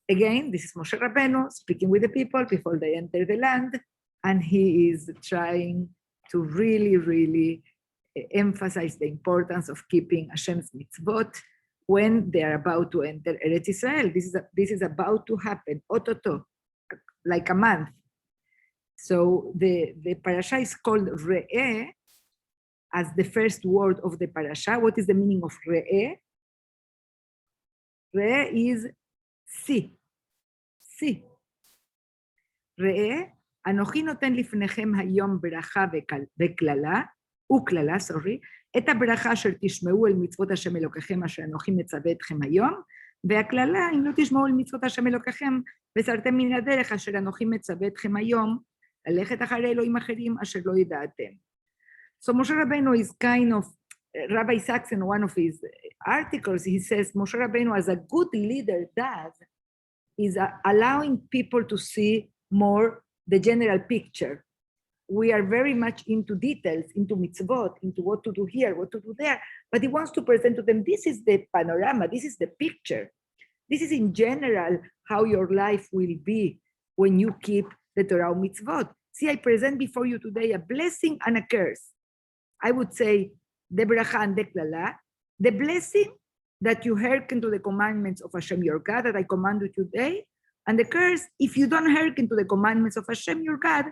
again, this is Moshe Rabbeinu speaking with the people before they enter the land, and he is trying to really, really emphasize the importance of keeping Hashem's mitzvot when they are about to enter Eretz Israel. This is about to happen, ototo, like a month. So the parasha is called Re'eh as the first word of the parasha. What is the meaning of Re'eh? Re'eh is see. See. Re'eh, אנוכי נותן לפניכם היום ברכה וקללה, את הברכה אשר תשמעו אל מצוות השם אלוקיכם אשר אנוכי מצווה אתכם היום, והקללה, אם לא תשמעו אל מצוות השם אלוקיכם, וסרתם מן הדרך אשר אנוכי מצווה אתכם היום, ללכת אחרי אלוהים אחרים אשר לא ידעתם. So Moshe Rabbeinu is kind of, Rabbi Sachs in one of his articles, he says, Moshe Rabbeinu as a good leader does, is allowing people to see more the general picture. We are very much into details, into mitzvot, into what to do here, what to do there, but he wants to present to them, this is the panorama, this is the picture. This is in general how your life will be when you keep the Torah mitzvot. See, I present before you today a blessing and a curse. I would say the bracha and the klala, the blessing that you hearken to the commandments of Hashem your God that I command you today, and the curse if you don't hearken to the commandments of Hashem your God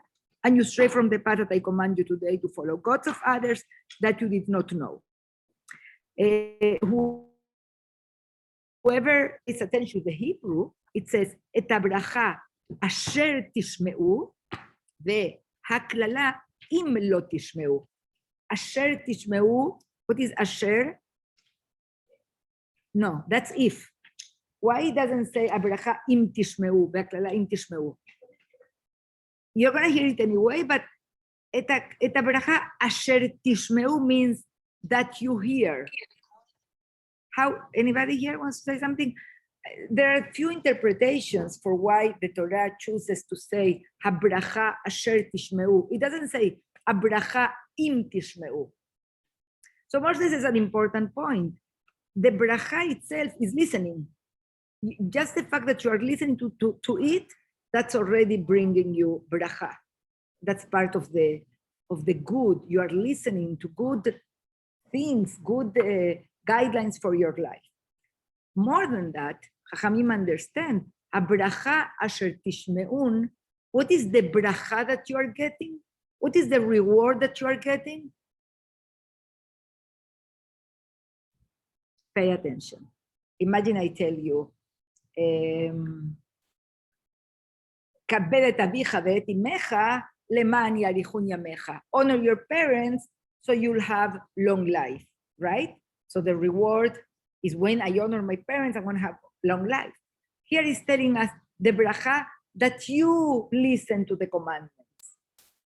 and you stray from the path that I command you today to follow gods of others that you did not know. Whoever pays attention to the Hebrew, it says, Et habracha asher tishmeu, vehaklala im lo tishmeu. Asher tishmeu, what is asher? No, that's if. Why it doesn't say habracha im tishmeu, vehaklala im tishmeu? You're going to hear it anyway, but et habracha asher tishmeu means that you hear. How, anybody here wants to say something? There are a few interpretations for why the Torah chooses to say habracha asher tishmeu. It doesn't say habracha im tishmeu. So Moshe, this is an important point. The bracha itself is listening. Just the fact that you are listening to it, that's already bringing you bracha. That's part of the good. You are listening to good things, good guidelines for your life. More than that, Chachamim understand, habracha asher tishmeun, what is the bracha that you are getting? What is the reward that you are getting? Pay attention. Imagine I tell you, כבד את אביך ואת אמך למען יאריכון ימיך. Honor your parents so you'll have long life, right? So the reward is when I honor my parents, I'm going to have long life. Here he's telling us the bracha that you listen to the commandments.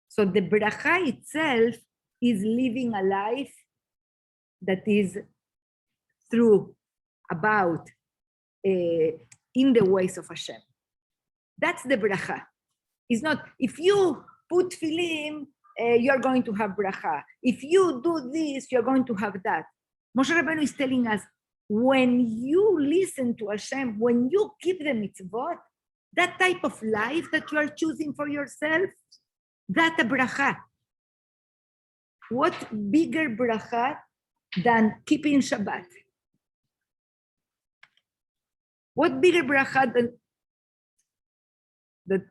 So the bracha itself is living a life that is through, about, in the ways of Hashem. That's the bracha. It's not, if you put tefillin, you're going to have bracha. If you do this, you're going to have that. Moshe Rabbeinu is telling us, when you listen to Hashem, when you keep the mitzvot, that type of life that you are choosing for yourself, that's a bracha. What bigger bracha than keeping Shabbat? What bigger bracha than that?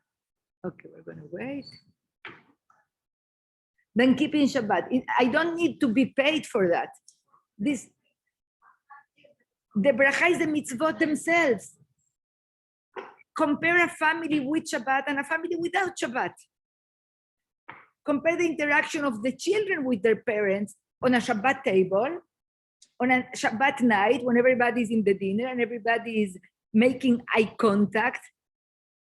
Okay, we're going to wait. Than keeping Shabbat. I don't need to be paid for that. The bracha is the mitzvot themselves. Compare a family with Shabbat and a family without Shabbat. Compare the interaction of the children with their parents on a Shabbat table, on a Shabbat night when everybody is in the dinner and everybody is making eye contact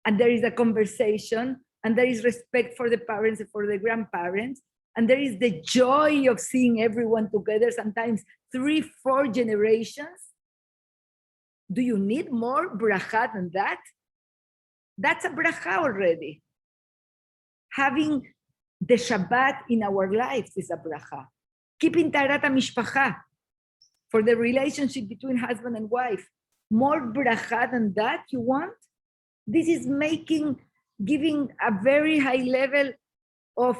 and there is a conversation and there is respect for the parents and for the grandparents. And there is the joy of seeing everyone together, sometimes 3-4 generations. Do you need more bracha than that? That's a bracha already. Having the Shabbat in our lives is a bracha. Keeping taharat mishpacha for the relationship between husband and wife. More bracha than that you want? This is giving a very high level of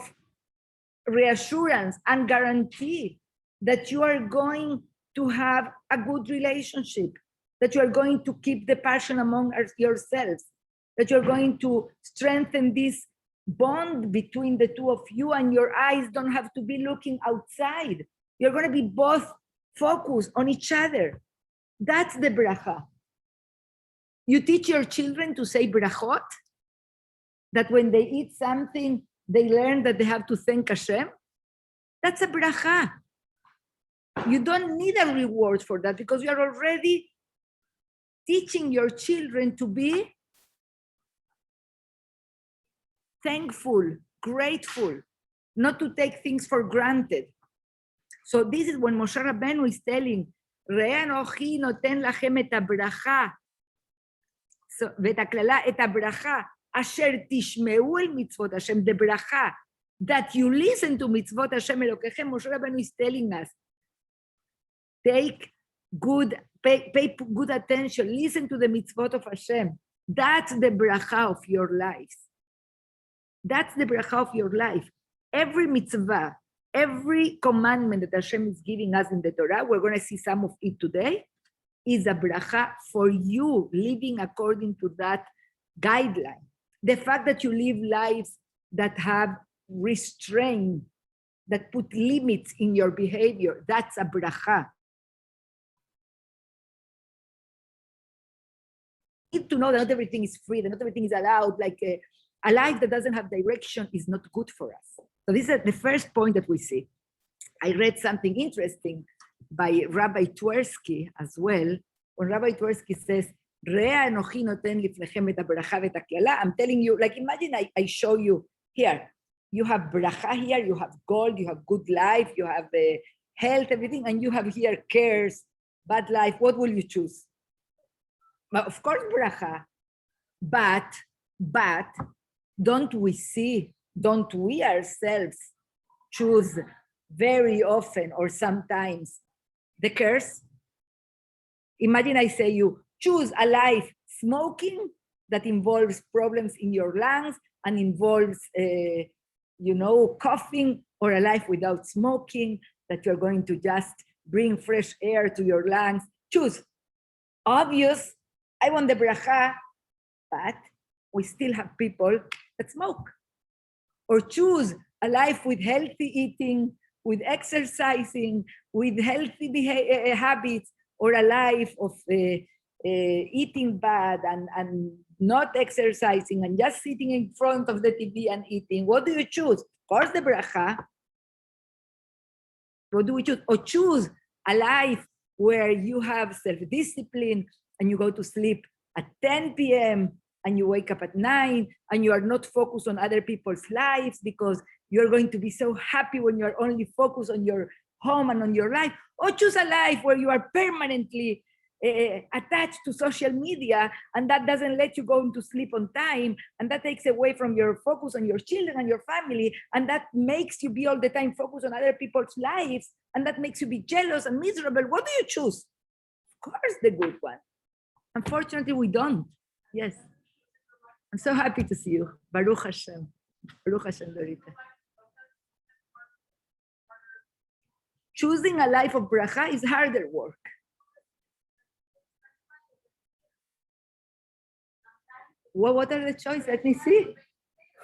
reassurance and guarantee that you are going to have a good relationship, that you are going to keep the passion among yourselves, that you're going to strengthen this bond between the two of you, and your eyes don't have to be looking outside. You're going to be both focused on each other. That's the bracha. You teach your children to say brachot, that when they eat something, they learn that they have to thank Hashem. That's a bracha. You don't need a reward for that because you are already teaching your children to be thankful, grateful, not to take things for granted. So this is when Moshe Rabbeinu is telling, Re'eh anochi noten lachem et habracha, ואת הקללה, את הברכה, אשר תשמעו אל מצוות השם, the bracha, that you listen to מצוות השם אלוקיכם. Moshe Rabbeinu is telling us, pay good attention, listen to the mitzvot of Hashem. That's the bracha of your life. That's the bracha of your life. Every mitzvah, every commandment that Hashem is giving us in the Torah, we're going to see some of it today, is a bracha for you living according to that guideline. The fact that you live lives that have restraint, that put limits in your behavior, that's a bracha. You need to know that not everything is free, that not everything is allowed, like a life that doesn't have direction is not good for us. So this is the first point that we see. I read something interesting by Rabbi Twersky as well, when Rabbi Twersky says, Re'eh anochi noten lifnechem et habracha ve'et haklala. I'm telling you, like imagine I show you here, you have bracha here, you have gold, you have good life, you have health, everything, and you have here cares, bad life. What will you choose? Well, of course, bracha, but don't we ourselves choose very often or sometimes the curse? Imagine I say you choose a life smoking that involves problems in your lungs and involves, coughing, or a life without smoking that you're going to just bring fresh air to your lungs. Choose. Obvious, I want the bracha, but we still have people that smoke. Or choose a life with healthy eating, with exercising, with healthy habits, or a life of eating bad and not exercising and just sitting in front of the TV and eating. What do you choose? Of course, the bracha. What do we choose? Or choose a life where you have self-discipline and you go to sleep at 10 p.m. and you wake up at 9 and you are not focused on other people's lives because you're going to be so happy when you're only focused on your home and on your life. Or choose a life where you are permanently attached to social media, and that doesn't let you go into sleep on time, and that takes away from your focus on your children and your family, and that makes you be all the time focused on other people's lives, and that makes you be jealous and miserable. What do you choose? Of course, the good one. Unfortunately, we don't. Yes. I'm so happy to see you. Baruch Hashem. Baruch Hashem, Dorita. Choosing a life of bracha is harder work. What are the choices? Let me see.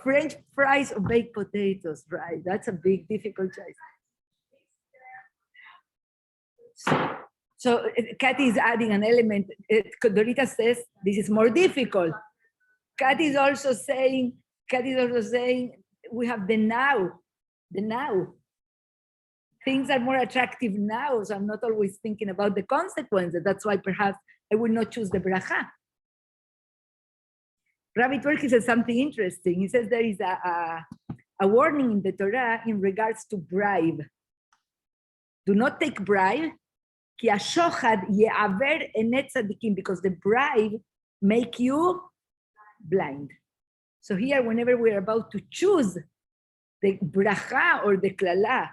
French fries or baked potatoes, right? That's a big, difficult choice. So Kathy is adding an element. Dorita says this is more difficult. Kathy is also saying we have the now. Things are more attractive now, so I'm not always thinking about the consequences. That's why perhaps I will not choose the bracha. Rabbi Twerky says something interesting. He says there is a warning in the Torah in regards to bribe. Do not take bribe, ki hashochad ye'aver enet tzadikim, because the bribe make you blind. So here, whenever we're about to choose the bracha or the klala,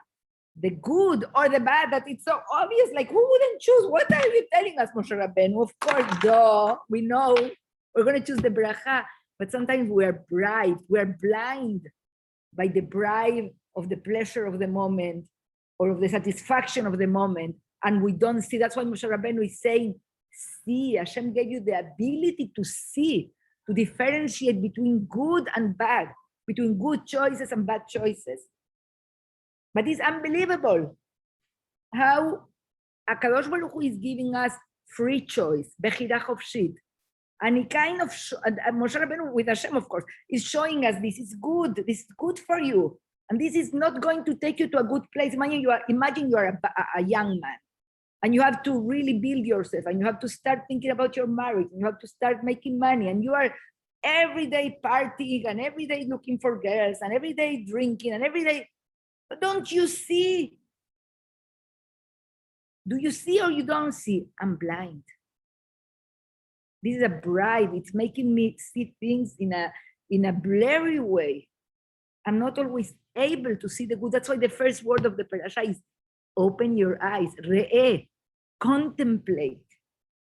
the good or the bad, that it's so obvious, like who wouldn't choose? What are you telling us, Moshe Rabbeinu? Of course, we know We're going to choose the bracha, but sometimes we are bribed. We are blind by the bribe of the pleasure of the moment or of the satisfaction of the moment, and we don't see. That's why Moshe Rabbeinu is saying, see, Hashem gave you the ability to see, to differentiate between good and bad, between good choices and bad choices. But it's unbelievable how HaKadosh Baruch Hu is giving us free choice, Bechira Chofshit. And he kind of, Moshe Rabbeinu with Hashem, of course, is showing us this is good for you. And this is not going to take you to a good place. Imagine you are a young man, and you have to really build yourself, and you have to start thinking about your marriage, and you have to start making money, and you are every day partying, and every day looking for girls, and every day drinking, and every day, but don't you see? Do you see or you don't see? I'm blind. This is a bribe. It's making me see things in a blurry way. I'm not always able to see the good. That's why the first word of the parasha is open your eyes. Re'eh. Contemplate.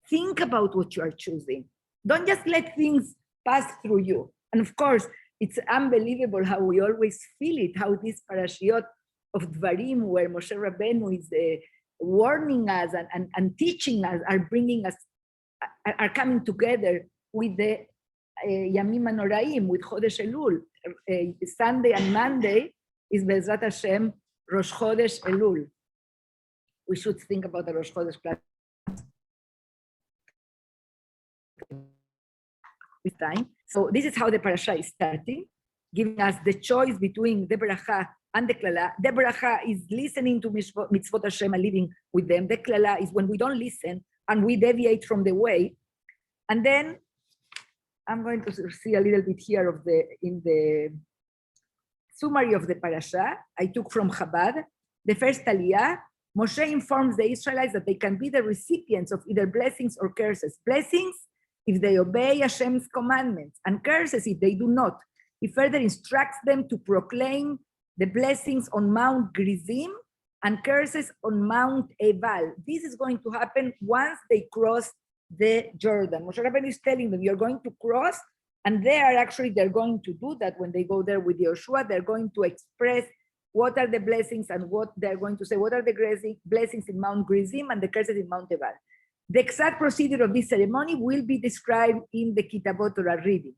Think about what you are choosing. Don't just let things pass through you. And of course, it's unbelievable how we always feel it, how these parashiot of Dvarim, where Moshe Rabbeinu is warning us and teaching us, are bringing us, are coming together with the Yamim Anoraim, with Chodesh Elul. Sunday and Monday is Be'ezrat Hashem Rosh Chodesh Elul. We should think about the Rosh Chodesh class with time. So this is how the parasha is starting, giving us the choice between the bracha and the klala. The bracha is listening to mitzvot Hashem and living with them. The klala is when we don't listen and we deviate from the way. And then I'm going to see a little bit here of in the summary of the parasha I took from Chabad. The first aliyah, Moshe informs the Israelites that they can be the recipients of either blessings or curses. Blessings if they obey Hashem's commandments, and curses if they do not. He further instructs them to proclaim the blessings on Mount Gerizim and curses on Mount Ebal. This is going to happen once they cross the Jordan. Moshe Rabbeinu is telling them, you're going to cross, and they're going to do that when they go there with Yoshua. They're going to express what are the blessings and what they're going to say, what are the blessings in Mount Gerizim and the curses in Mount Ebal. The exact procedure of this ceremony will be described in the Kitabot Torah reading.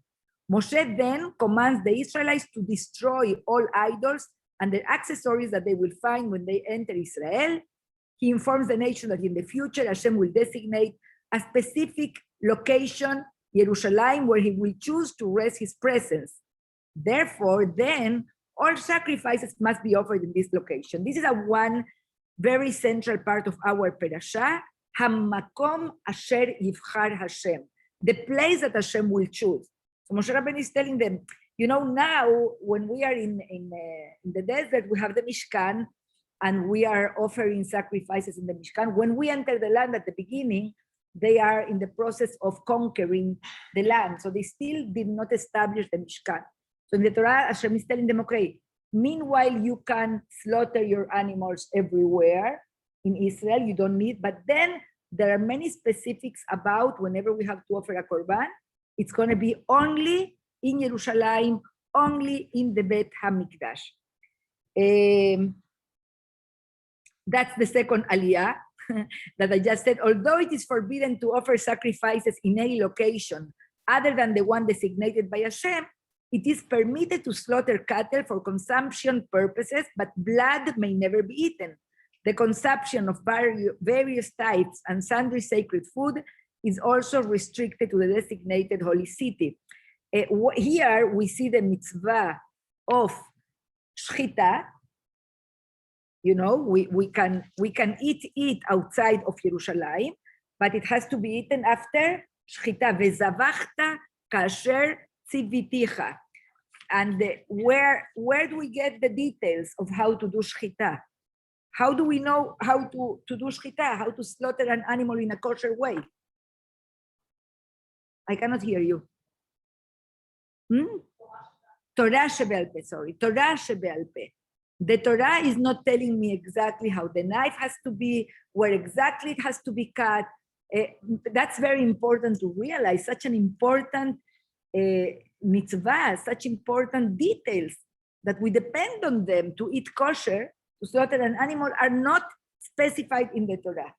Moshe then commands the Israelites to destroy all idols and their accessories that they will find when they enter Israel. He informs the nation that in the future, Hashem will designate a specific location, Jerusalem, where he will choose to rest his presence. Therefore, then, all sacrifices must be offered in this location. This is one very central part of our parasha, Hamakom Asher Yivchar Hashem, the place that Hashem will choose. So Moshe Rabbeinu is telling them, now when we are in the desert, we have the Mishkan, and we are offering sacrifices in the Mishkan. When we enter the land at the beginning, they are in the process of conquering the land. So they still did not establish the Mishkan. So in the Torah, Hashem is telling them, okay, meanwhile you can slaughter your animals everywhere in Israel, you don't need, but then there are many specifics about whenever we have to offer a korban, it's going to be only in Jerusalem, only in the Beit HaMikdash. That's the second aliyah that I just said. Although it is forbidden to offer sacrifices in any location other than the one designated by Hashem, it is permitted to slaughter cattle for consumption purposes, but blood may never be eaten. The consumption of various types and sundry sacred food is also restricted to the designated holy city. Here we see the mitzvah of shchita. We can eat outside of Jerusalem, but it has to be eaten after shchita. Vezavachta kasher tziviticha. And where do we get the details of how to do shchita? How do we know how to do shchita, how to slaughter an animal in a kosher way? I cannot hear you. Torah shebe'al peh, sorry. Torah shebe'al peh. The Torah is not telling me exactly how the knife has to be, where exactly it has to be cut, That's very important to realize, such an important mitzvah, such important details that we depend on them to eat kosher, to slaughter an animal, are not specified in the Torah.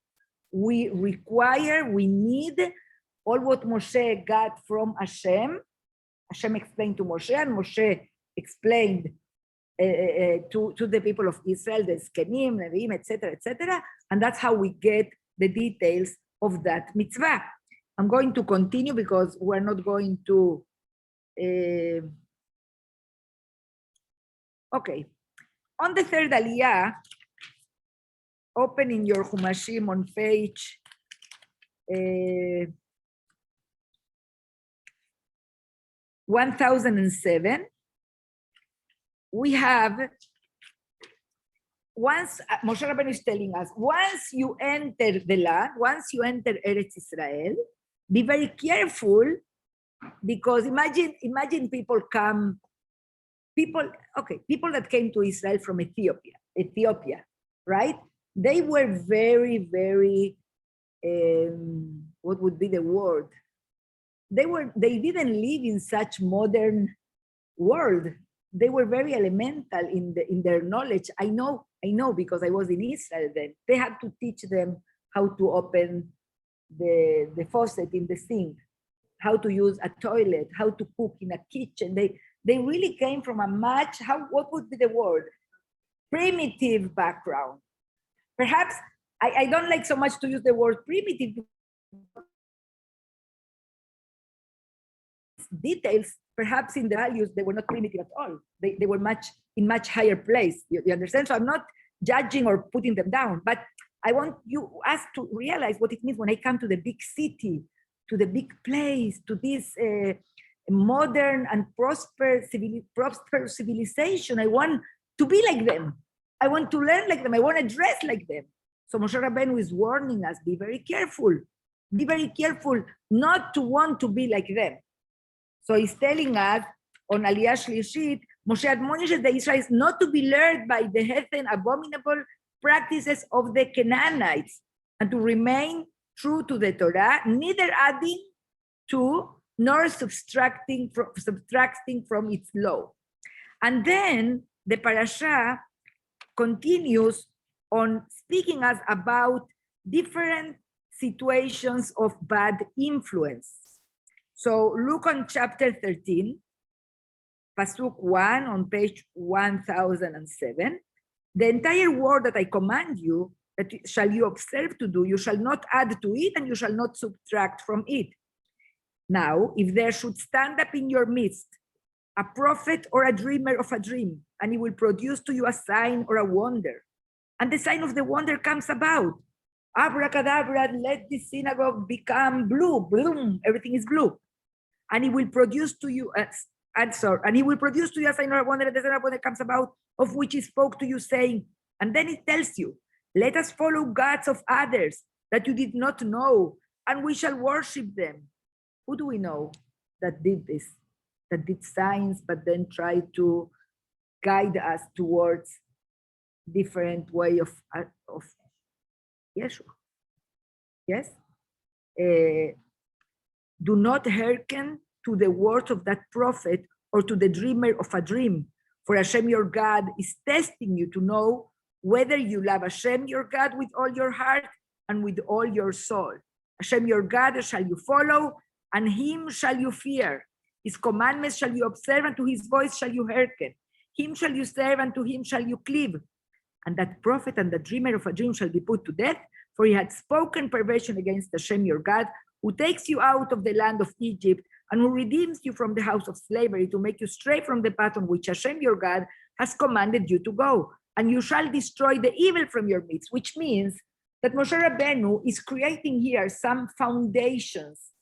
We require, we need all what Moshe got from Hashem. Hashem explained to Moshe, and Moshe explained to the people of Israel, the Zkenim, Nevi'im, etc., and that's how we get the details of that mitzvah. I'm going to continue because we're not going to. Okay, on the third aliyah, open in your Humashim on page 1007. We have, once Moshe Rabbeinu is telling us, once you enter the land, once you enter Eretz Israel, be very careful, because imagine people that came to Israel from Ethiopia, right? They were very, very, what would be the word? They didn't live in such modern world. They were very elemental in their knowledge. I know because I was in Israel then. They had to teach them how to open the faucet in the sink, how to use a toilet, how to cook in a kitchen. They really came from a much, what would be the word? Primitive background. Perhaps, I don't like so much to use the word primitive. Details, perhaps in the values, they were not primitive at all. They were in much higher place. You understand? So I'm not judging or putting them down, but I want us to realize what it means when I come to the big city, to the big place, to this modern and prosperous civilization. I want to be like them. I want to learn like them. I want to dress like them. So Moshe Rabbeinu is warning us, be very careful. Be very careful not to want to be like them. So he's telling us on Aliyah Shlishit, Moshe admonishes the Israelites not to be lured by the heathen abominable practices of the Canaanites and to remain true to the Torah, neither adding to nor subtracting from its law. And then the parasha continues on speaking us about different situations of bad influence. So look on chapter 13, Pasuk 1 on page 1007. The entire word that I command you, that shall you observe to do, you shall not add to it and you shall not subtract from it. Now, if there should stand up in your midst a prophet or a dreamer of a dream, and he will produce to you a sign or a wonder, and the sign of the wonder comes about, abracadabra, let this synagogue become blue, bloom, everything is blue. And he will produce to you a sign or a wonder, and the sign or a wonder comes about, of which he spoke to you, saying, and then it tells you, let us follow gods of others that you did not know, and we shall worship them. Who do we know that did this, that did signs, but then tried to guide us towards different way of Yeshua? Yes? Do not hearken to the words of that prophet or to the dreamer of a dream, for Hashem your God is testing you to know whether you love Hashem your God with all your heart and with all your soul. Hashem your God shall you follow, and him shall you fear. His commandments shall you observe, and to his voice shall you hearken. Him shall you serve, and to him shall you cleave. And that prophet and the dreamer of a dream shall be put to death, for he had spoken perversion against Hashem your God, who takes you out of the land of Egypt, and who redeems you from the house of slavery, to make you stray from the path on which Hashem your God has commanded you to go. And you shall destroy the evil from your midst, which means that Moshe Rabbeinu is creating here some foundations.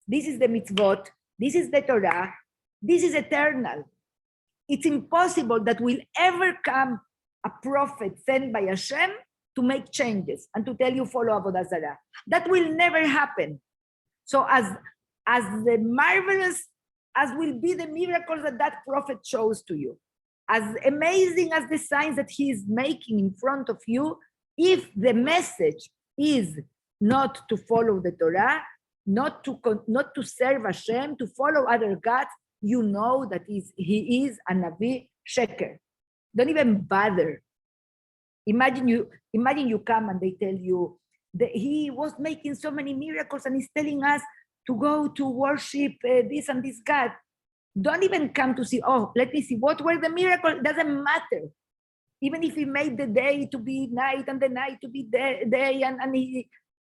This is the mitzvot, this is the Torah, this is eternal. It's impossible that will ever come a prophet sent by Hashem to make changes and to tell you follow Avodah Zarah. That will never happen. So as the marvelous as will be the miracles that prophet shows to you, as amazing as the signs that he is making in front of you, if the message is not to follow the Torah, not to serve Hashem, to follow other gods, you know that he is a Navi Sheker. Don't even bother. Imagine you come and they tell you that he was making so many miracles and he's telling us to go to worship this and this God. Don't even come to see, oh, let me see, what were the miracles? It doesn't matter. Even if he made the day to be night and the night to be day and he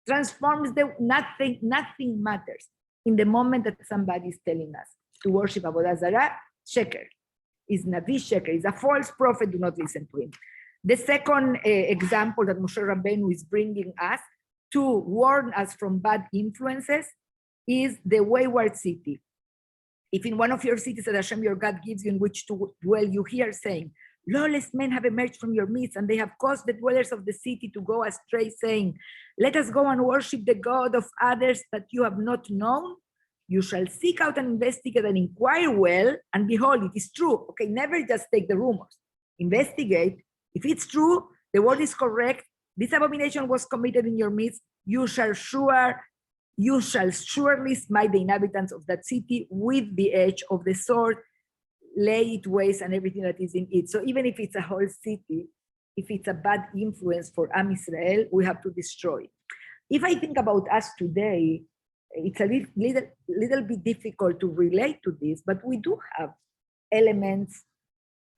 transforms nothing matters. In the moment that somebody is telling us to worship Avodah Zarah, Sheker. Is Navi Sheker, is a false prophet, do not listen to him. The second example that Moshe Rabbeinu is bringing us to warn us from bad influences is the wayward city. If in one of your cities that Hashem your God gives you in which to dwell, you hear saying, lawless men have emerged from your midst, and they have caused the dwellers of the city to go astray, saying, let us go and worship the God of others that you have not known. You shall seek out and investigate and inquire well, and behold, it is true. Okay, never just take the rumors. Investigate. If it's true, the word is correct, this abomination was committed in your midst, you shall surely smite the inhabitants of that city with the edge of the sword, lay it waste and everything that is in it. So even if it's a whole city, if it's a bad influence for Am Israel, we have to destroy it. If I think about us today, it's a little bit difficult to relate to this, but we do have elements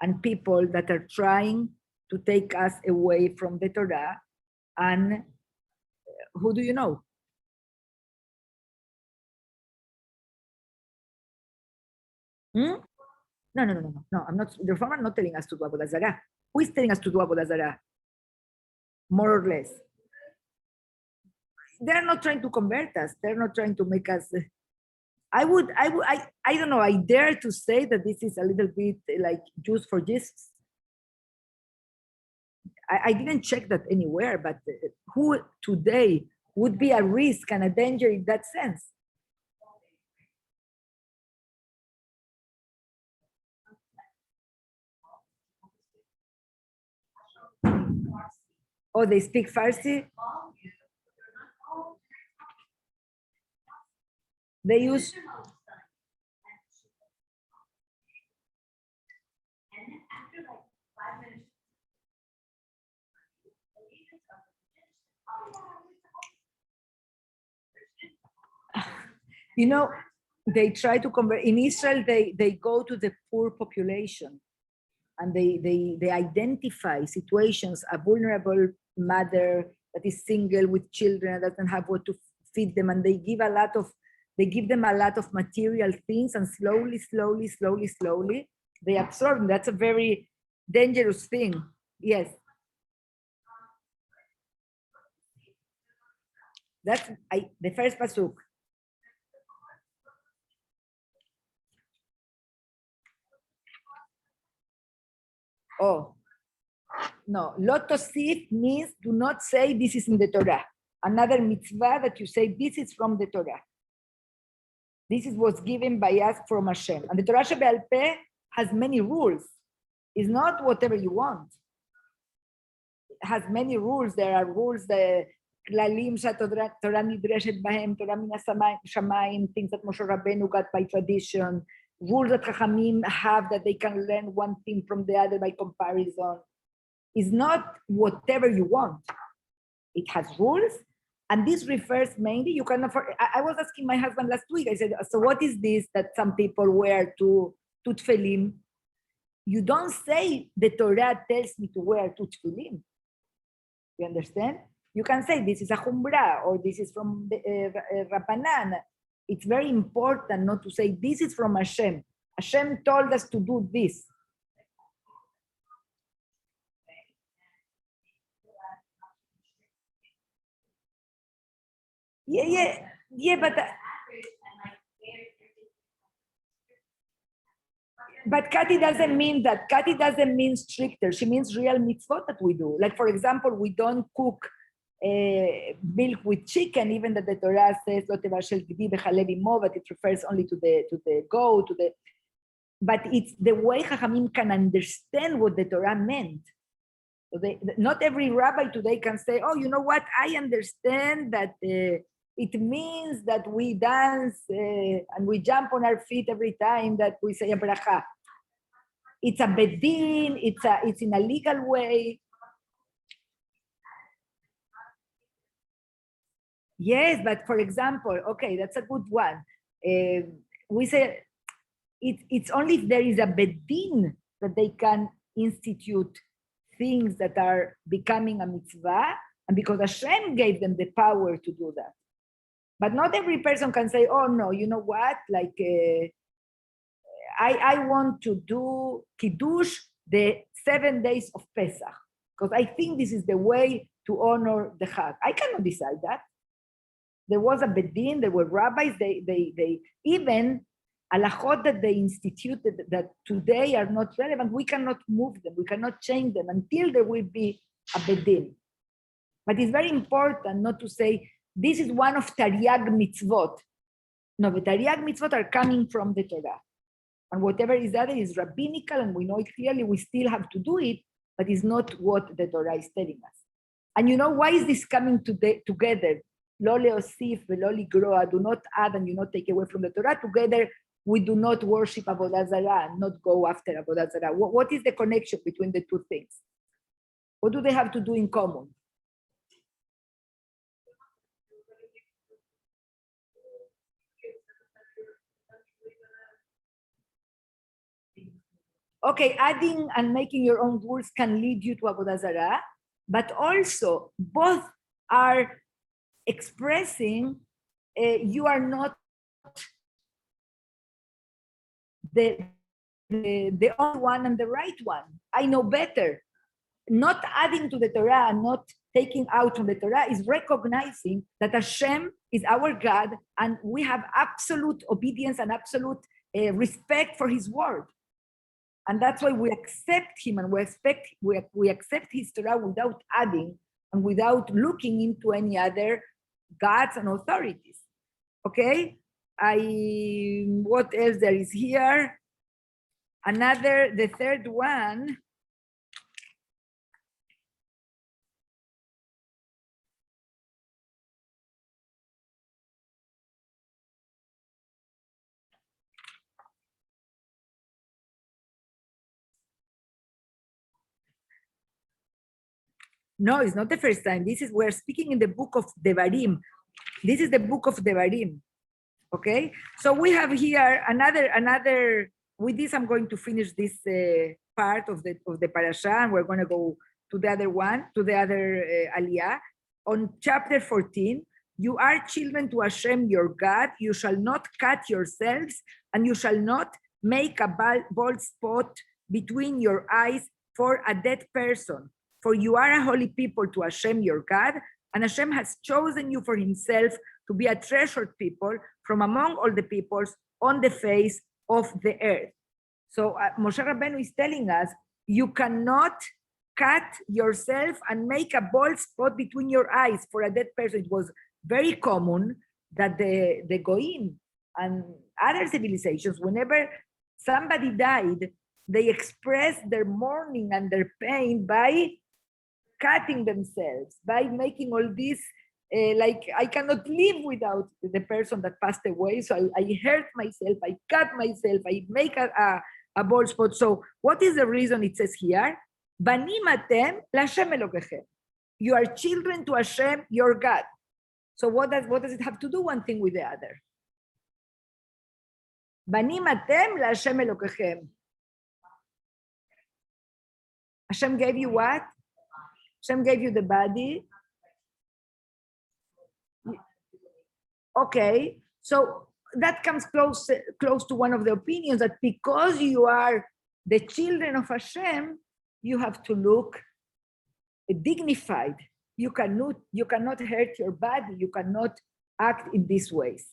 and people that are trying to take us away from the Torah. And who do you know? No, I'm not, the Reform are not telling us to do Avodah Zarah. Who is telling us to do Avodah Zarah? More or less. They're not trying to convert us. They're not trying to make us, I don't know, I dare to say that this is a little bit like Jews for Jesus. I didn't check that anywhere, but who today would be a risk and a danger in that sense? Oh, they speak Farsi? They use... You know, they try to convert. In Israel, they go to the poor population and they identify situations, a vulnerable mother that is single with children, that doesn't have what to feed them, and they give them a lot of material things, and slowly, they absorb them. That's a very dangerous thing. Yes. That's the first pasuk. Oh, no. Lo tosif means do not say this is in the Torah. Another mitzvah that you say this is from the Torah. This is what's given by us from Hashem. And the Torah Shebe'al Peh has many rules. It's not whatever you want. It has many rules. There are rules, the כללים שהתורה נדרשת בהם, תורה מן השמיים, things that Moshe Rabbeinu got by tradition, rules that Chachamim have that they can learn one thing from the other by comparison. It's not whatever you want. It has rules, and this refers mainly, you can afford, I was asking my husband last week, I said, so what is this that some people wear to tefillin? You don't say the Torah tells me to wear to tefillin. You understand? You can say this is a chumbra, or this is from the Rabbanan. It's very important not to say this is from Hashem. Hashem told us to do this. Yeah, but Kati doesn't mean that. Kati doesn't mean stricter. She means real mitzvot that we do. Like, for example, we don't cook milk with chicken, even that the Torah says "Lo tevashel gdi b'chalev imo," but it refers only to the goat, but it's the way Chachamim can understand what the Torah meant. So not every rabbi today can say, oh, you know what, I understand that it means that we dance and we jump on our feet every time that we say a bracha. It's a bedin, it's in a legal way. Yes, but for example, okay, that's a good one. We say it's only if there is a bedin that they can institute things that are becoming a mitzvah, and because Hashem gave them the power to do that. But not every person can say, oh no, you know what, like I want to do Kiddush the 7 days of Pesach, because I think this is the way to honor the Chag. I cannot decide that. There was a bedin, there were rabbis, they even halachot that they instituted that today are not relevant, we cannot move them, we cannot change them until there will be a bedin. But it's very important not to say, this is one of Tariag mitzvot. No, the Tariag mitzvot are coming from the Torah. And whatever is other is rabbinical, and we know it clearly, we still have to do it, but it's not what the Torah is telling us. And you know, why is this coming together? Lo leosif velo ligroa, do not add and do not take away from the Torah. Together, we do not worship Avodah Zarah and not go after Avodah Zarah. What is the connection between the two things? What do they have to do in common? Okay, adding and making your own rules can lead you to Avodah Zarah, but also both are expressing you are not the only one and the right one. I know better. Not adding to the Torah and not taking out from the Torah is recognizing that Hashem is our God and we have absolute obedience and absolute respect for his word. And that's why we accept him and we accept his Torah without adding and without looking into any other gods and authorities. Okay? What else there is here? The third one. No, it's not the first time. We're speaking in the book of Devarim. This is the book of Devarim. Okay? So we have here another, with this I'm going to finish this part of the parasha, and we're going to go to the other one, to the other aliyah. On chapter 14, you are children to Hashem your God, you shall not cut yourselves, and you shall not make a bald spot between your eyes for a dead person. For you are a holy people to Hashem your God, and Hashem has chosen you for himself to be a treasured people from among all the peoples on the face of the earth. So Moshe Rabbeinu is telling us, you cannot cut yourself and make a bald spot between your eyes for a dead person. It was very common that the Goyim and other civilizations, whenever somebody died, they expressed their mourning and their pain by cutting themselves, by making all this, like I cannot live without the person that passed away, so I hurt myself, I cut myself, I make a bald spot. So what is the reason it says here? Banim atem l'Hashem Elokechem. You are children to Hashem, your God. So what does it have to do one thing with the other? Banim atem l'Hashem Elokechem. Hashem gave you what? Hashem gave you the body. Okay, so that comes close to one of the opinions that because you are the children of Hashem, you have to look dignified. You cannot hurt your body. You cannot act in these ways.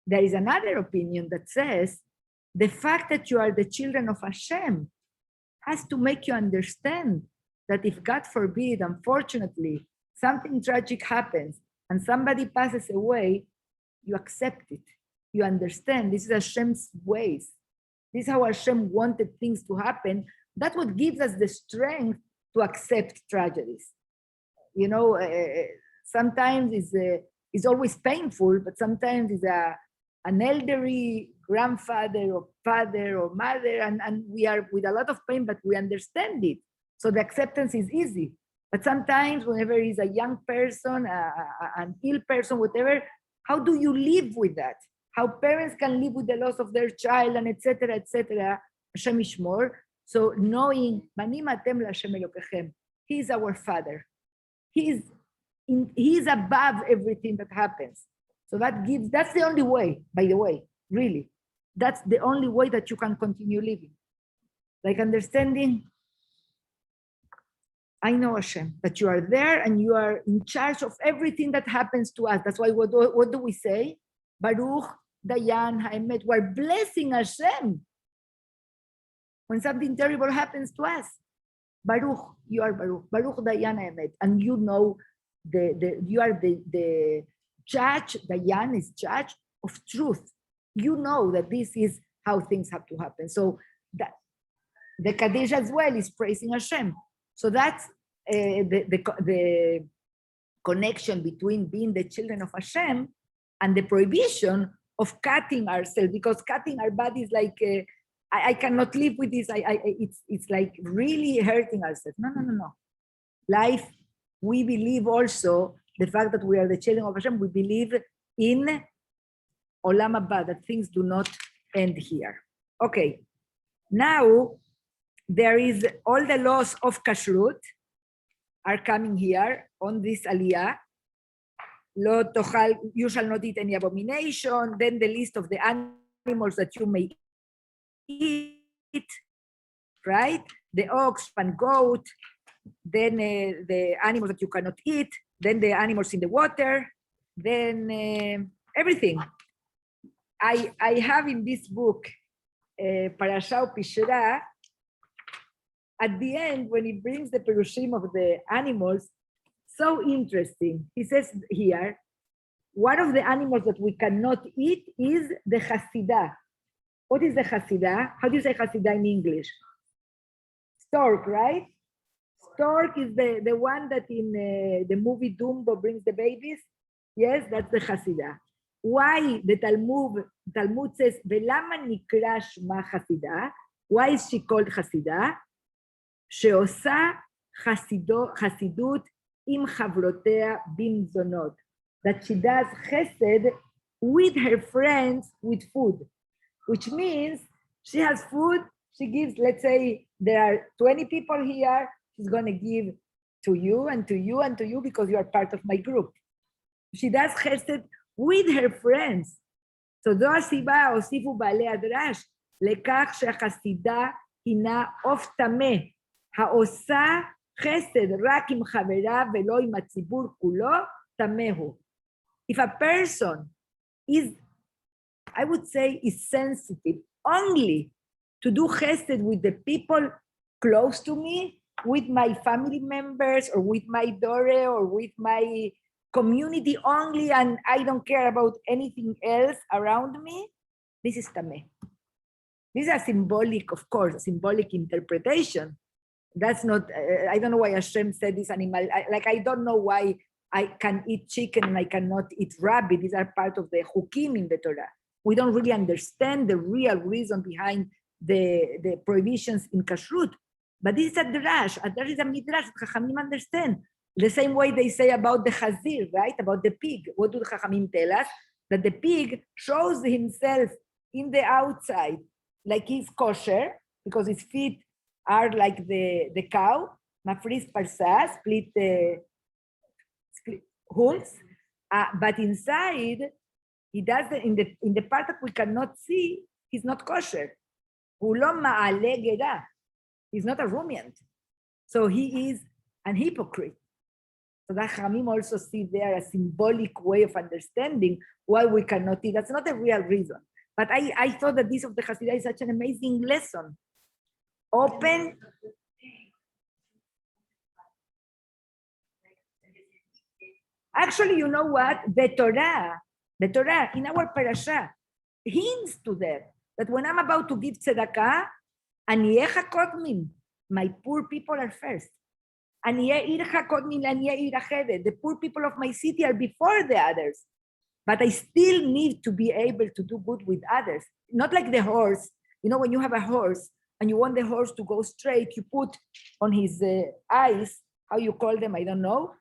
There is another opinion that says the fact that you are the children of Hashem has to make you understand that if God forbid, unfortunately, something tragic happens and somebody passes away, you accept it. You understand this is Hashem's ways. This is how Hashem wanted things to happen. That's what gives us the strength to accept tragedies. You know, sometimes it's always painful, but sometimes it's an elderly grandfather or father or mother, and we are with a lot of pain, but we understand it. So the acceptance is easy. But sometimes whenever it's a young person, an ill person, whatever, how do you live with that? How parents can live with the loss of their child, and etc., etc. Hashem Yishmor. So knowing, Banim atem laHashem Elokechem, He is our Father. He is above everything that happens. So that's the only way, by the way, really. That's the only way that you can continue living. Like understanding, I know Hashem, that you are there and you are in charge of everything that happens to us. That's why what do we say? Baruch Dayan Haemet. We're blessing Hashem when something terrible happens to us. Baruch, you are Baruch. Baruch Dayan Haemet. And you know you are the judge. Dayan is judge of truth. You know that this is how things have to happen. So that the Kaddish as well is praising Hashem. So that's the connection between being the children of Hashem and the prohibition of cutting ourselves, because cutting our bodies like I cannot live with this. It's like really hurting ourselves. No. Life, we believe also the fact that we are the children of Hashem. We believe in Olam Haba, that things do not end here. Okay, now there is all the laws of kashrut are coming here on this aliyah. Lo tochal, you shall not eat any abomination. Then the list of the animals that you may eat, right? The ox and goat. Then the animals that you cannot eat. Then the animals in the water. Then everything. I have in this book, Parashat Re'eh, at the end, when he brings the perushim of the animals, so interesting. He says here, one of the animals that we cannot eat is the chasidah. What is the chasidah? How do you say chasidah in English? Stork, right? Stork is the one that in the movie Dumbo brings the babies. Yes, that's the chasidah. Why the Talmud says, Velama nikra shma chasidah? Why is she called chasidah? שעושה חסידות עם חברותיה במזונות. That she does chesed with her friends with food, which means she has food, she gives, let's say there are 20 people here, she's going to give to you and to you and to you because you are part of my group. She does chesed with her friends. So זו הסיבה, הוסיפו בעלי הדרש, לכך שהחסידה הינה עוף טמא, העושה חסד רק עם חברה ולא עם הציבור כולו, טמא הוא. If a person is, I would say, is sensitive only to do chesed with the people close to me, with my family members or with my daughter or with my community only, and I don't care about anything else around me, this is tameh. This is a symbolic, of course, a symbolic interpretation. That's not, I don't know why Hashem said this animal, I don't know why I can eat chicken and I cannot eat rabbit. These are part of the chukim in the Torah. We don't really understand the real reason behind the prohibitions in kashrut. But this is a drash. A drash is a midrash that Chachamim understand. The same way they say about the chazir, right? About the pig. What do the Chachamim tell us? That the pig shows himself in the outside like he's kosher because his feet are like the cow, mafris parsa, split hooves, but inside he does in the part that we cannot see, he's not kosher. He's not a ruminant, so he is an hypocrite. So that Chachamim also see there a symbolic way of understanding why we cannot eat. That's not a real reason, but I thought that this of the Hasidah is such an amazing lesson. Open. Actually, you know what? The Torah in our parasha hints to that when I'm about to give tzedakah, my poor people are first. The poor people of my city are before the others. But I still need to be able to do good with others. Not like the horse. You know, when you have a horse and you want the horse to go straight, you put on his eyes, how you call them, I don't know,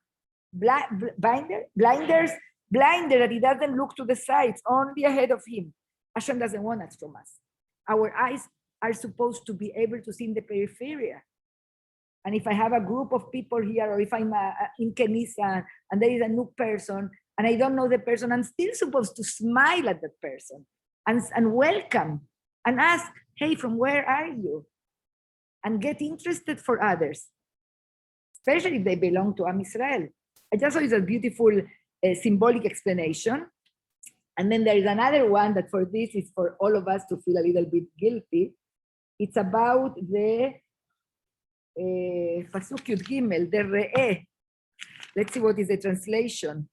blinders, that he doesn't look to the sides, only ahead of him. Hashem doesn't want that from us. Our eyes are supposed to be able to see in the periphery. And if I have a group of people here, or if I'm in Kenisa and there is a new person, and I don't know the person, I'm still supposed to smile at that person and welcome and ask, hey, from where are you? And get interested for others, especially if they belong to Am Israel. I just thought it's a beautiful symbolic explanation. And then there is another one that for this is for all of us to feel a little bit guilty. It's about the Pasuk Yud Gimel, the Re'eh. Let's see what is the translation.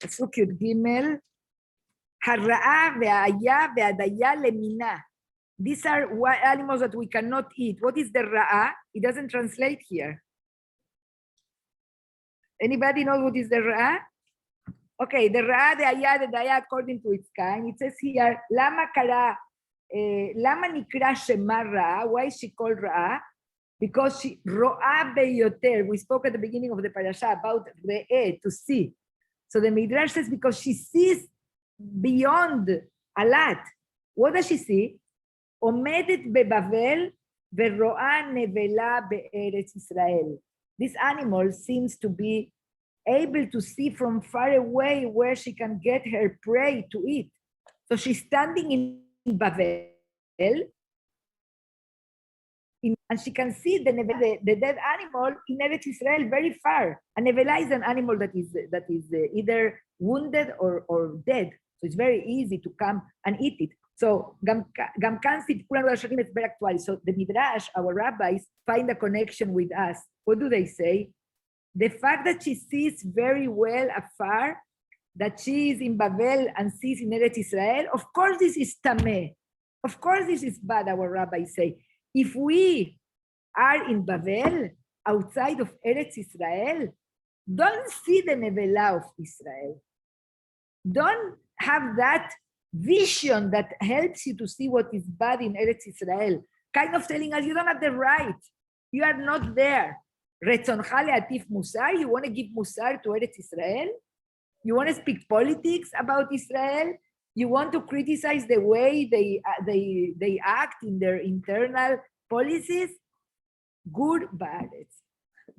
Pasuk Yud Gimel, Harra'a ve'aya ve'adaya lemina. These are animals that we cannot eat. What is the Ra'a? It doesn't translate here. Anybody know what is the Ra'a? Okay, the Ra'a, the Aya, the Daya, according to its kind. It says here, Lama kara, Lama nikra shema Ra'a. Why is she called Ra'a? Because she ro'a beyoter. We spoke at the beginning of the parasha about re'eh, to see. So the Midrash says because she sees beyond a lot. What does she see? Omedet bebavel vero'a nevela be'eretz Israel. This animal seems to be able to see from far away where she can get her prey to eat. So she's standing in Bavel, and she can see the dead animal in Eretz Israel very far. A nevela is an animal that is either wounded or dead. So it's very easy to come and eat it. So so the Midrash, our rabbis, find a connection with us. What do they say? The fact that she sees very well afar, that she is in Babel and sees in Eretz Israel, of course this is tameh. Of course this is bad, our rabbis say. If we are in Babel, outside of Eretz Israel, don't see the nevela of Israel. Don't have that vision that helps you to see what is bad in Eretz Israel, kind of telling us you don't have the right. You are not there. Retzoncha le'atif musar, you want to give musar to Eretz Israel? You want to speak politics about Israel? You want to criticize the way they act in their internal policies? Good ba'aretz.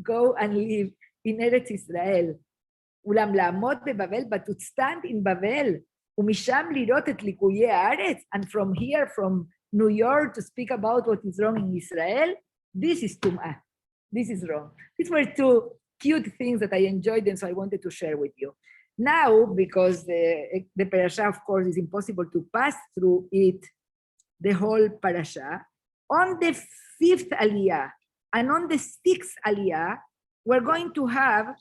Go and live in Eretz Israel. Ulam la'amod beBavel, but to stand in Bavel, umisham lirot et likuyei haaretz, and from here, from New York, to speak about what is wrong in Israel, this is tum'ah. This is wrong. These were two cute things that I enjoyed, and so I wanted to share with you. Now, because the parasha, of course, is impossible to pass through it, the whole parasha, on the 5th aliyah and on the 6th aliyah, we're going to have,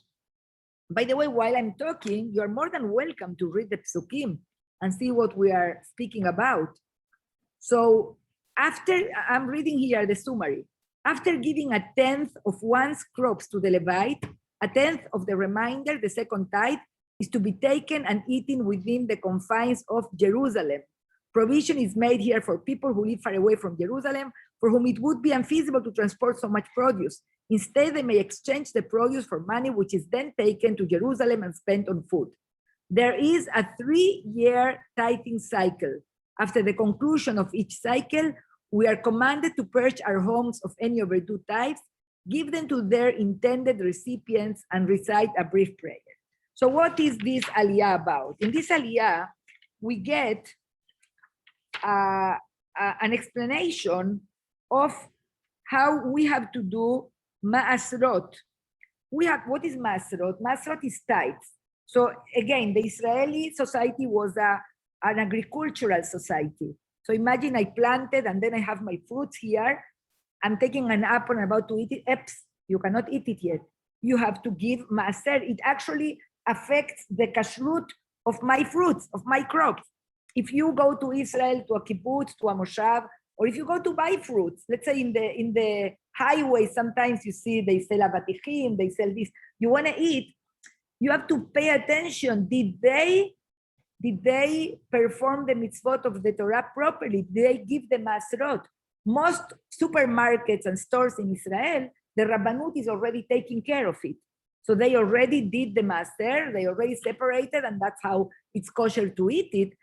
by the way, while I'm talking, you're more than welcome to read the psukim and see what we are speaking about. So after, I'm reading here the summary. After giving 1/10 of one's crops to the Levite, 1/10 of the remainder, the second tithe, is to be taken and eaten within the confines of Jerusalem. Provision is made here for people who live far away from Jerusalem, for whom it would be unfeasible to transport so much produce. Instead, they may exchange the produce for money, which is then taken to Jerusalem and spent on food. There is a 3-year tithing cycle. After the conclusion of each cycle, we are commanded to purge our homes of any overdue tithes, give them to their intended recipients, and recite a brief prayer. So what is this aliyah about? In this aliyah, we get an explanation of how we have to do ma'asrot. What is ma'asrot? Ma'asrot is tithes. So again, the Israeli society was an agricultural society. So imagine I planted and then I have my fruits here. I'm taking an apple and about to eat it. Eps, you cannot eat it yet. You have to give maaser. It actually affects the kashrut of my fruits, of my crops. If you go to Israel, to a kibbutz, to a moshav, or if you go to buy fruits, let's say in the highways, sometimes you see they sell avatichim, they sell this. You want to eat, you have to pay attention. Did they perform the mitzvot of the Torah properly? Did they give the masrot? Most supermarkets and stores in Israel, the Rabbanut is already taking care of it. So they already did the maser, they already separated, and that's how it's kosher to eat it.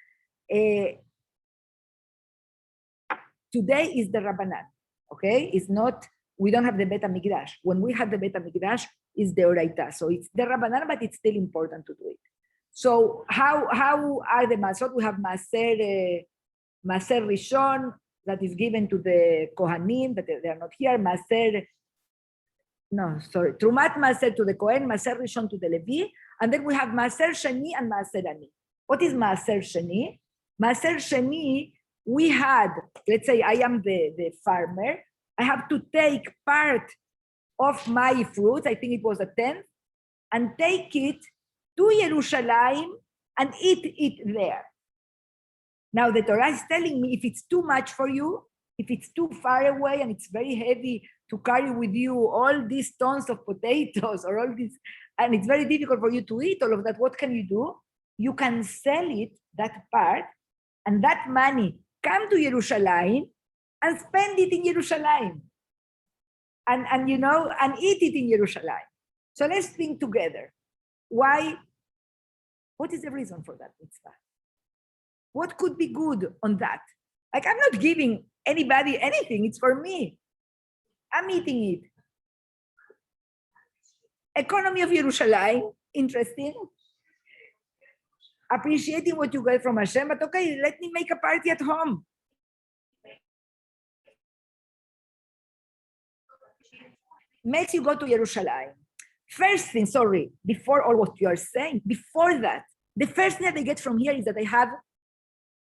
Today is the Rabbanan, okay? It's not, we don't have the Bet HaMikdash. When we have the Bet HaMikdash, it's the Oraita. So it's the Rabbanan, but it's still important to do it. So how are the Masot? We have Maser Rishon that is given to the Kohanim, that they are not here. Trumat Maser to the Kohen, Maser Rishon to the Levi, and then we have Maser Sheni and Maser Ani. What is Maser Sheni? Maser Sheni, we had, let's say I am the farmer, I have to take part of my fruits, I think it was a 10th, and take it to Yerushalayim and eat it there. Now the Torah is telling me if it's too much for you, if it's too far away and it's very heavy to carry with you all these tons of potatoes or all this, and it's very difficult for you to eat all of that, what can you do? You can sell it, that part, and that money come to Yerushalayim and spend it in Yerushalayim. And eat it in Yerushalayim. So let's think together. Why? What is the reason for that mitzvah? What could be good on that? Like, I'm not giving anybody anything, it's for me. I'm eating it. Economy of Yerushalayim, interesting. Appreciating what you get from Hashem, but okay, let me make a party at home. Makes you go to Yerushalayim. First thing, before all what you are saying, before that, the first thing that I get from here is that I have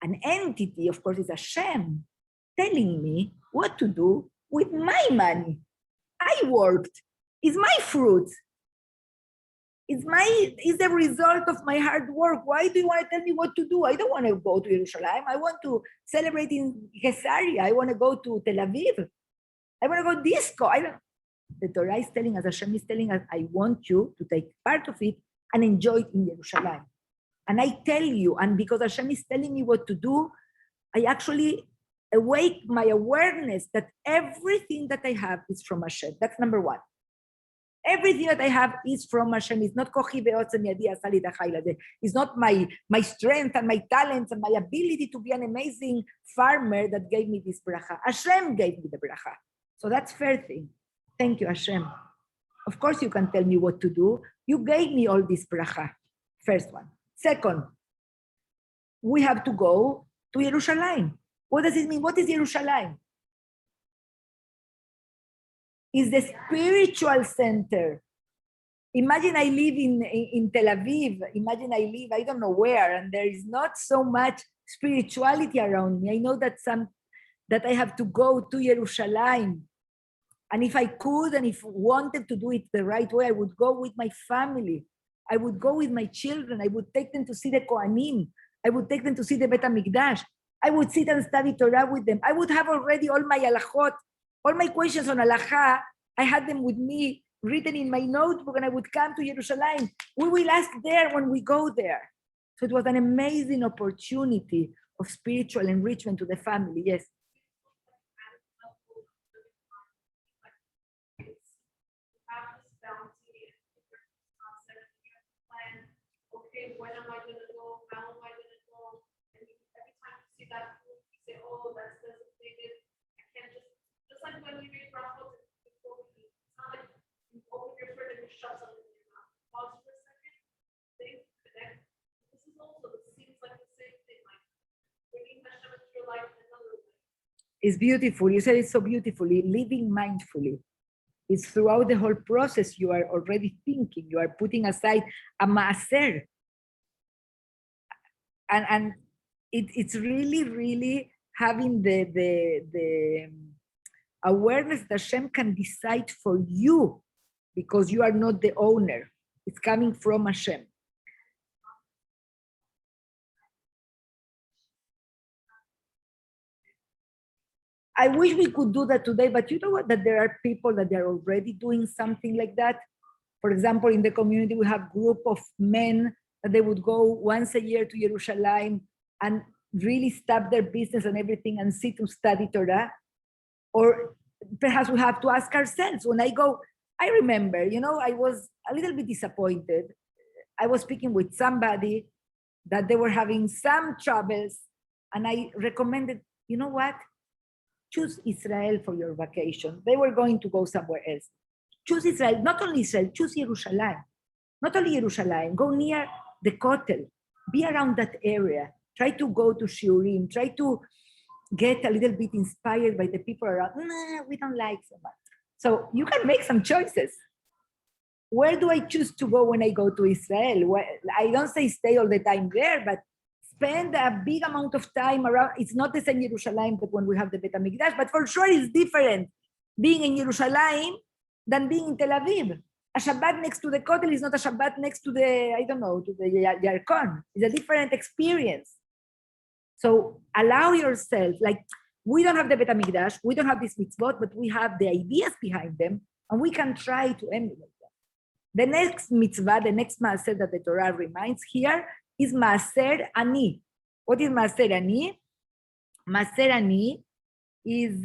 an entity, of course, is Hashem, telling me what to do with my money. I worked. It's my fruit. It's the result of my hard work. Why do you want to tell me what to do? I don't want to go to Yerushalayim. I want to celebrate in Kesaria. I want to go to Tel Aviv. I want to go disco. The Torah is telling us, Hashem is telling us, I want you to take part of it and enjoy it in Yerushalayim. And I tell you, and because Hashem is telling me what to do, I actually awake my awareness that everything that I have is from Hashem. That's number one. Everything that I have is from Hashem. It's not kochi ve'otzem yadi asali dachai ladeh. It's not my strength and my talents and my ability to be an amazing farmer that gave me this bracha. Hashem gave me the bracha. So that's fair thing. Thank you, Hashem. Of course, you can tell me what to do. You gave me all this bracha. First one. Second, we have to go to Yerushalayim. What does it mean? What is Yerushalayim? It's the spiritual center. Imagine I live in Tel Aviv. Imagine I live, I don't know where, and there is not so much spirituality around me. I know that I have to go to Yerushalayim. And if I could, and if wanted to do it the right way, I would go with my family. I would go with my children. I would take them to see the Kohanim. I would take them to see the Bet HaMikdash. I would sit and study Torah with them. I would have already all my halachot, all my questions on halacha. I had them with me written in my notebook, and I would come to Yerushalayim. We will ask there when we go there. So it was an amazing opportunity of spiritual enrichment to the family. Yes. When am I going to go? How am I going to go? And every time you see that food, you say, oh, that's designated. I can't just like when we make brachot before we eat. It's not like you open your fridge and you shut something in your mouth. Pause for a second, think, connect. This is also, it seems like the same thing, like bringing Hashem into your life in another way. It's beautiful. You said it so beautifully. Living mindfully. It's throughout the whole process you are already thinking. You are putting aside a maaser. And it's really, really having the awareness that Hashem can decide for you because you are not the owner. It's coming from Hashem. I wish we could do that today, but you know what? That there are people that they're already doing something like that. For example, in the community, we have group of men that they would go once a year to Jerusalem and really stop their business and everything and sit to study Torah. Or perhaps we have to ask ourselves, when I go, I remember, I was a little bit disappointed. I was speaking with somebody that they were having some troubles, and I recommended, you know what? Choose Israel for your vacation. They were going to go somewhere else. Choose Israel, not only Israel, choose Jerusalem. Not only Jerusalem, go near the Kotel, be around that area. Try to go to Shiurim, try to get a little bit inspired by the people around. Nah, we don't like so much. So you can make some choices. Where do I choose to go when I go to Israel? Well, I don't say stay all the time there, but spend a big amount of time around. It's not the same Jerusalem that when we have the Bet HaMikdash, but for sure it's different being in Jerusalem than being in Tel Aviv. A Shabbat next to the Kotel is not a Shabbat next to the, I don't know, to the Yarkon. It's a different experience. So allow yourself, like we don't have the Bet HaMikdash, we don't have this mitzvot, but we have the ideas behind them, and we can try to emulate them. The next mitzvah, the next maaser that the Torah reminds here is maaser ani. What is maaser ani? Maaser ani is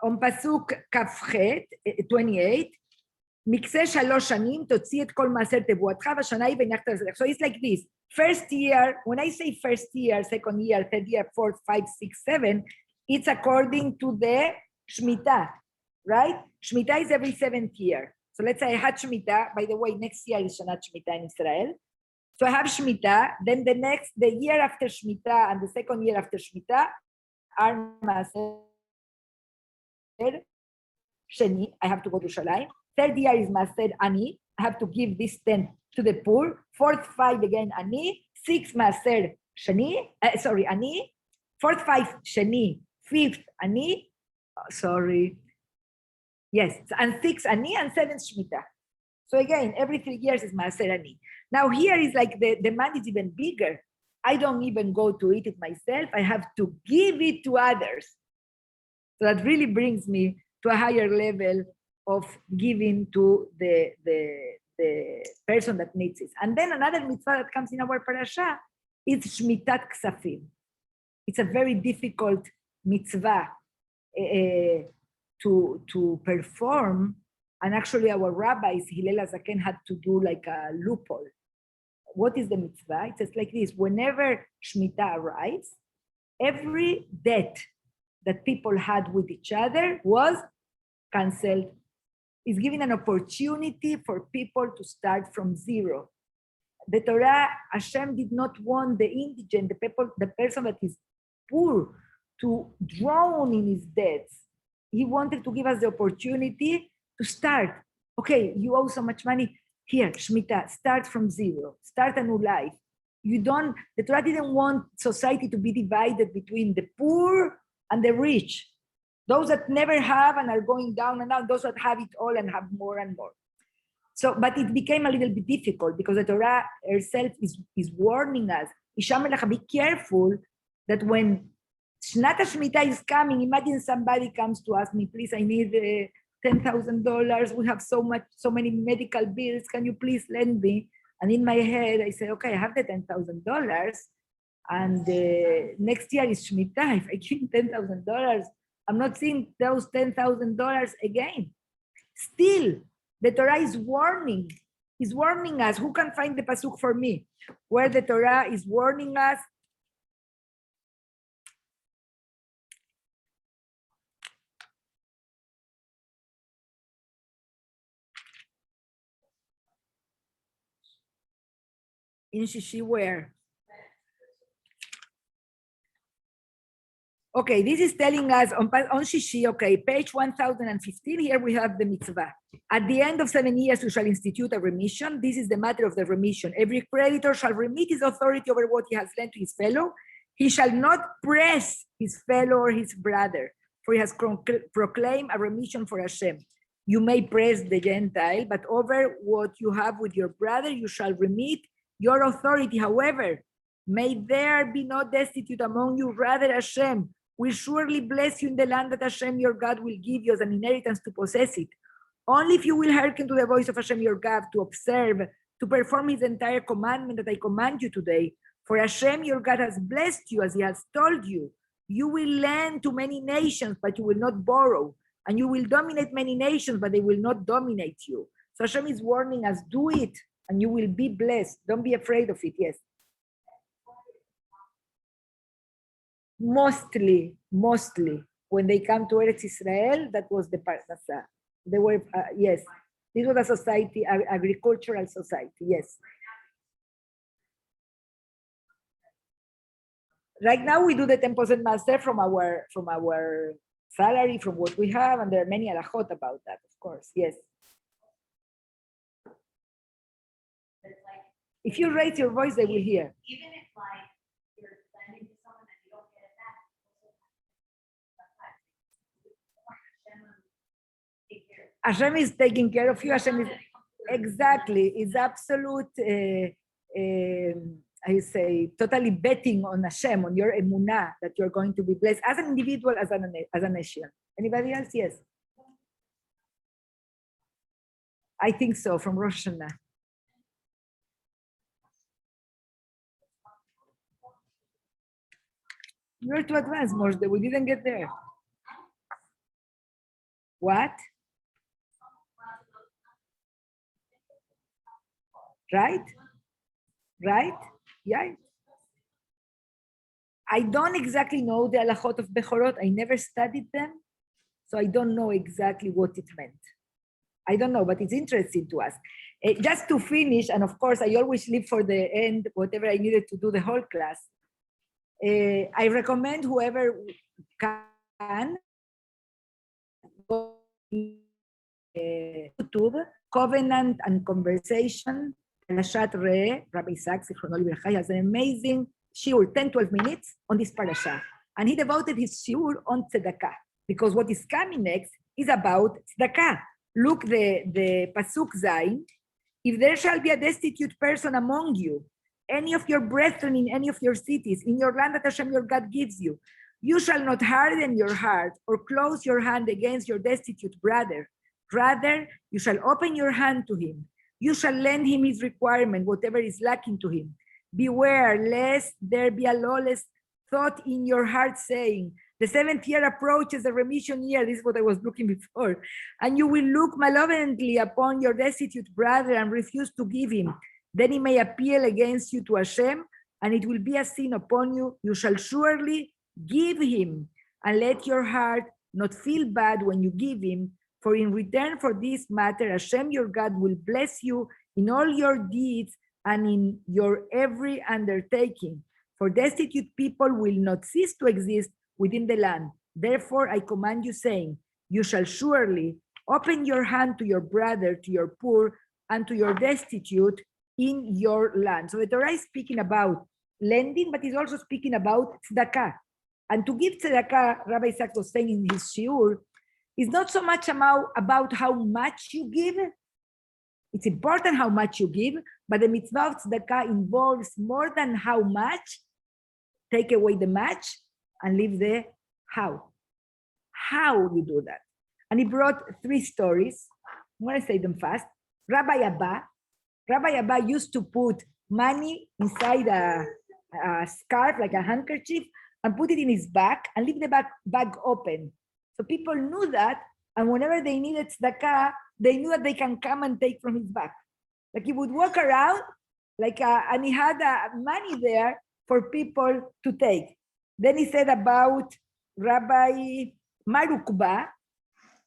on pasuk kafchet 28, מקצה 3 שנים, תוציא את כל מעשר תבואתך, והשנה היא והנחת לזרח. So it's like this. First year, when I say first year, second year, third year, fourth, 5, 6, 7, it's according to the Shemitah, right? Shemitah is every 7th year. So let's say I had Shemitah. By the way, next year is Shanat Shemitah in Israel. So I have Shemitah. Then the year after Shemitah and the second year after Shemitah are Maaser Sheni. I have to go to Shalim. Third year is Maaser Ani. I have to give this 10 to the poor. Fourth 5 again Ani. 6 Maaser Sheni. Ani. Fourth 5 Sheni. Fifth Ani. Yes, and 6 Ani and 7 Shemitah. So again, every 3 years is Maaser Ani. Now here is like the demand is even bigger. I don't even go to eat it myself. I have to give it to others. So that really brings me to a higher level of giving to the person that needs it. And then another mitzvah that comes in our parasha is Shmitat Ksafim. It's a very difficult mitzvah to perform. And actually our rabbis, Hillel HaZaken, had to do like a loophole. What is the mitzvah? It says like this: whenever Shemitah arrives, every debt that people had with each other was canceled. It's giving an opportunity for people to start from zero. The Torah, Hashem did not want the indigent, the person that is poor, to drown in his debts. He wanted to give us the opportunity to start. Okay, you owe so much money. Here, Shemitah, start from zero. Start a new life. The Torah didn't want society to be divided between the poor and the rich. Those that never have and are going down and down, those that have it all and have more and more. So, but it became a little bit difficult because the Torah herself is warning us. Be careful that when Shnat Shemitah is coming, imagine somebody comes to ask me, please, I need $10,000. We have so many medical bills. Can you please lend me? And in my head, I say, okay, I have the $10,000. And next year is Shemitah. If I give $10,000, I'm not seeing those $10,000 again. Still, the Torah is warning us. Who can find the pasuk for me? Where the Torah is warning us. In Shishi, where? Okay, this is telling us on Shishi, okay, page 1015, here we have the mitzvah. At the end of 7 years, you shall institute a remission. This is the matter of the remission. Every creditor shall remit his authority over what he has lent to his fellow. He shall not press his fellow or his brother, for he has proclaimed a remission for Hashem. You may press the Gentile, but over what you have with your brother, you shall remit your authority. However, may there be no destitute among you, rather Hashem, will surely bless you in the land that Hashem your God will give you as an inheritance to possess it. Only if you will hearken to the voice of Hashem your God, to observe, to perform his entire commandment that I command you today. For Hashem your God has blessed you as he has told you. You will lend to many nations, but you will not borrow. And you will dominate many nations, but they will not dominate you. So Hashem is warning us, do it, and you will be blessed. Don't be afraid of it, yes. Mostly, when they come to Eretz Israel, that was the Parnasa. They were, yes, this was a society, agricultural society, yes. Right now we do the 10% master from our salary, from what we have, and there are many halachot about that, of course, yes. If you raise your voice, they will hear. Even if like you're lending to someone and you don't get it back, Hashem is taking care of you. Hashem is exactly, is absolute, I say, totally betting on Hashem, on your emunah, that you're going to be blessed as an individual, as a nation. Anybody else? Yes. I think so, from Rosh Hashanah. You're too advanced, Moshe. We didn't get there. What? Right? Right? Yeah. I don't exactly know the halachot of Bechorot. I never studied them, so I don't know exactly what it meant. I don't know, but it's interesting to us. Just to finish, and of course, I always leave for the end whatever I needed to do the whole class. I recommend whoever can go to YouTube, Covenant and Conversation, Parashat Re'eh, Rabbi Isaac Zichrono has an amazing shiur, 10-12 minutes on this parasha. And he devoted his shiur on tzedakah, because what is coming next is about tzedakah. Look, the Pasuk Zayin, if there shall be a destitute person among you, any of your brethren in any of your cities, in your land that Hashem your God gives you, you shall not harden your heart or close your hand against your destitute brother. Rather, you shall open your hand to him. You shall lend him his requirement, whatever is lacking to him. Beware, lest there be a lawless thought in your heart, saying, the 7th year approaches, the remission year. This is what I was looking before. And you will look malevolently upon your destitute brother and refuse to give him. Then he may appeal against you to Hashem, and it will be a sin upon you. You shall surely give him, and let your heart not feel bad when you give him. For in return for this matter, Hashem your God will bless you in all your deeds and in your every undertaking. For destitute people will not cease to exist within the land. Therefore, I command you, saying, you shall surely open your hand to your brother, to your poor, and to your destitute in your land. So the Torah is speaking about lending, but it's also speaking about tzedakah. And to give tzedakah, Rabbi Isaac was saying in his shiur, is not so much about how much you give. It's important how much you give, but the mitzvah of tzedakah involves more than how much. Take away the much and leave the how. How you do that. And he brought 3 stories. I'm going to say them fast. Rabbi Abba used to put money inside a scarf, like a handkerchief, and put it in his back and leave the bag open. So people knew that, and whenever they needed tzedakah, they knew that they can come and take from his back. Like he would walk around, and he had money there for people to take. Then he said about Rabbi Marukba,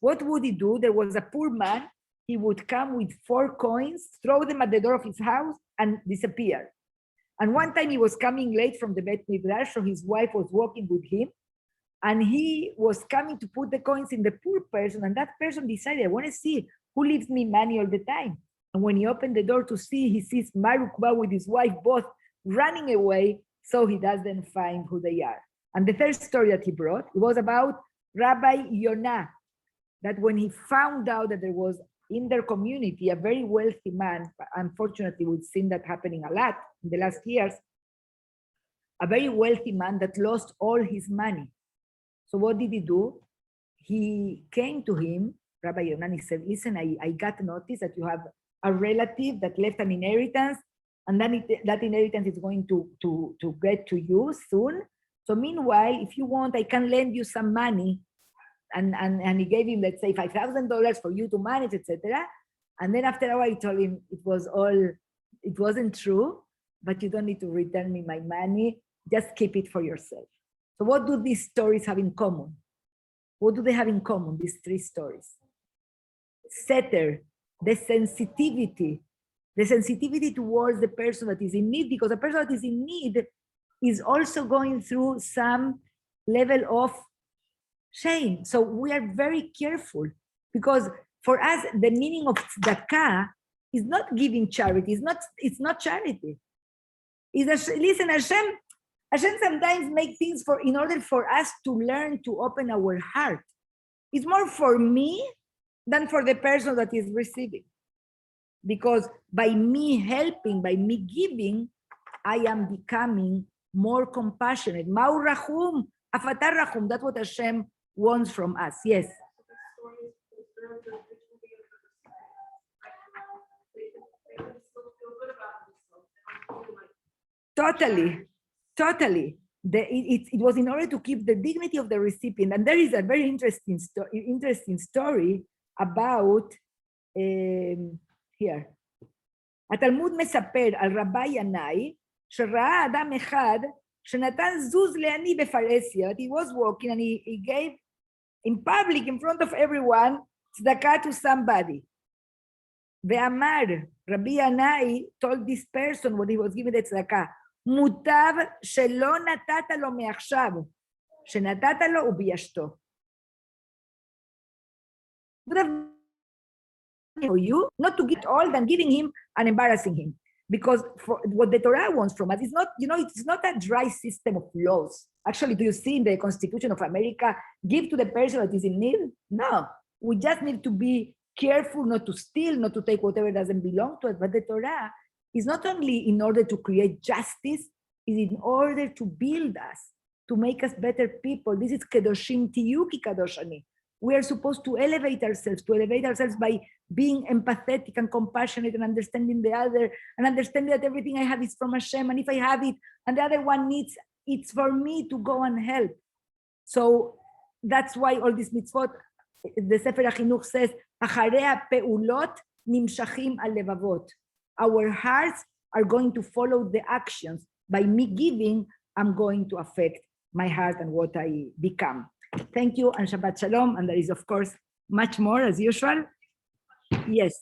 what would he do? There was a poor man. He would come with 4 coins, throw them at the door of his house, and disappear. And one time he was coming late from the Beit Midrash, so his wife was walking with him, and he was coming to put the coins in the poor person, and that person decided, I want to see who leaves me money all the time. And when he opened the door to see, he sees Marukba with his wife both running away, so he doesn't find who they are. And the third story that he brought, it was about Rabbi Yonah, that when he found out that there was in their community a very wealthy man, unfortunately we've seen that happening a lot in the last years, a very wealthy man that lost all his money. So what did he do? He came to him, Rabbi Yonan, he said, listen, I got notice that you have a relative that left an inheritance, and then that inheritance is going to get to you soon. So meanwhile, if you want, I can lend you some money. And he gave him, let's say, $5,000 for you to manage, etc. And then after a while, he told him it wasn't true, but you don't need to return me my money. Just keep it for yourself. So what do these stories have in common? What do they have in common, these three stories? Setter, the sensitivity towards the person that is in need, because the person that is in need is also going through some level of shame. So we are very careful, because for us, the meaning of tzedakah is not giving charity. It's not charity. Listen, Hashem sometimes make things in order for us to learn to open our heart. It's more for me than for the person that is receiving. Because by me helping, by me giving, I am becoming more compassionate. Ma'u rachum, afatar rachum. That's what Hashem wants from us. Yes. Totally. It was in order to keep the dignity of the recipient. And there is a very interesting story about, here. התלמוד מספר על רבי ינאי, שראה אדם אחד שנתן זוז לעני בפרהסיה. He was walking and he gave in public, in front of everyone, tzedakah to somebody. ואמר, רבי ינאי told this person what he was giving the tzedakah, מוטב שלא נתת לו מעכשיו, שנתת לו וביישתו. For you, not to get all than giving him and embarrassing him. Because for what the Torah wants from us is not, it's not a dry system of laws. Actually, do you see in the Constitution of America, give to the person that is in need? No, we just need to be careful not to steal, not to take whatever doesn't belong to us. But the Torah is not only in order to create justice, is in order to build us, to make us better people. This is Kedoshim Tiyu Ki Kadosh Ani. We are supposed to elevate ourselves by being empathetic and compassionate and understanding the other, and understanding that everything I have is from Hashem, and if I have it and the other one needs, it's for me to go and help. So that's why all these mitzvot, the Sefer HaChinuch says, "Acharei ha'peulot nimshachim al-levavot." Our hearts are going to follow the actions. By me giving, I'm going to affect my heart and what I become. Thank you and Shabbat Shalom. And there is, of course, much more as usual. Yes.